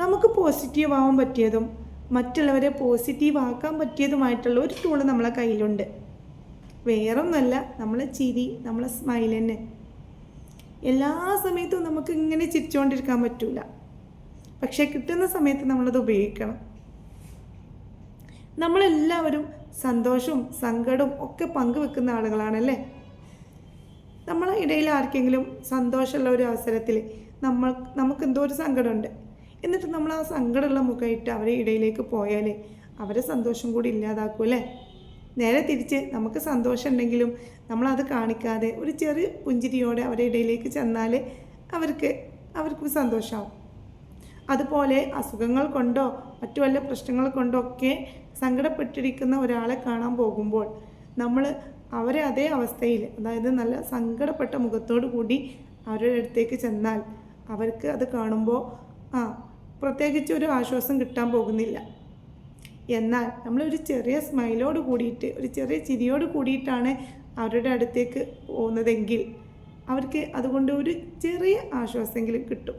നമുക്ക് പോസിറ്റീവ് ആവാൻ പറ്റിയതും മറ്റുള്ളവരെ പോസിറ്റീവ് ആക്കാൻ പറ്റിയതുമായിട്ടുള്ള ഒരു ടൂള് നമ്മളെ കയ്യിലുണ്ട്. വേറൊന്നുമല്ല, നമ്മളെ ചിരി, നമ്മളെ സ്മൈൽ തന്നെ. എല്ലാ സമയത്തും നമുക്ക് ഇങ്ങനെ ചിരിച്ചുകൊണ്ടിരിക്കാൻ പറ്റില്ല. പക്ഷേ കിട്ടുന്ന സമയത്ത് നമ്മളത് ഉപയോഗിക്കണം. നമ്മളെല്ലാവരും സന്തോഷവും സങ്കടവും ഒക്കെ പങ്കുവെക്കുന്ന ആളുകളാണല്ലേ. നമ്മളെ ഇടയിൽ ആർക്കെങ്കിലും സന്തോഷമുള്ള ഒരു അവസരത്തിൽ നമുക്ക് എന്തോ ഒരു സങ്കടമുണ്ട്, എന്നിട്ട് നമ്മൾ ആ സങ്കടമുള്ള മുഖമായിട്ട് അവരെ ഇടയിലേക്ക് പോയാൽ അവരെ സന്തോഷം കൂടി ഇല്ലാതാക്കും അല്ലേ. നേരെ തിരിച്ച് നമുക്ക് സന്തോഷം ഉണ്ടെങ്കിലും നമ്മളത് കാണിക്കാതെ ഒരു ചെറിയ പുഞ്ചിരിയോടെ അവരുടെ ഇടയിലേക്ക് ചെന്നാൽ അവർക്ക് സന്തോഷമാവും. അതുപോലെ അസുഖങ്ങൾ കൊണ്ടോ മറ്റു വല്ല പ്രശ്നങ്ങൾ കൊണ്ടോ ഒക്കെ സങ്കടപ്പെട്ടിരിക്കുന്ന ഒരാളെ കാണാൻ പോകുമ്പോൾ നമ്മൾ അവരെ അതേ അവസ്ഥയിൽ, അതായത് നല്ല സങ്കടപ്പെട്ട മുഖത്തോടു കൂടി അവരുടെ അടുത്തേക്ക് ചെന്നാൽ അവർക്ക് അത് കാണുമ്പോൾ പ്രത്യേകിച്ച് ഒരു ആശ്വാസം കിട്ടാൻ പോകുന്നില്ല. എന്നാൽ നമ്മളൊരു ചെറിയ സ്മൈലോട് കൂടിയിട്ട്, ഒരു ചെറിയ ചിരിയോട് കൂടിയിട്ടാണ് അവരുടെ അടുത്തേക്ക് പോകുന്നതെങ്കിൽ അവർക്ക് അതുകൊണ്ട് ഒരു ചെറിയ ആശ്വാസമെങ്കിലും കിട്ടും.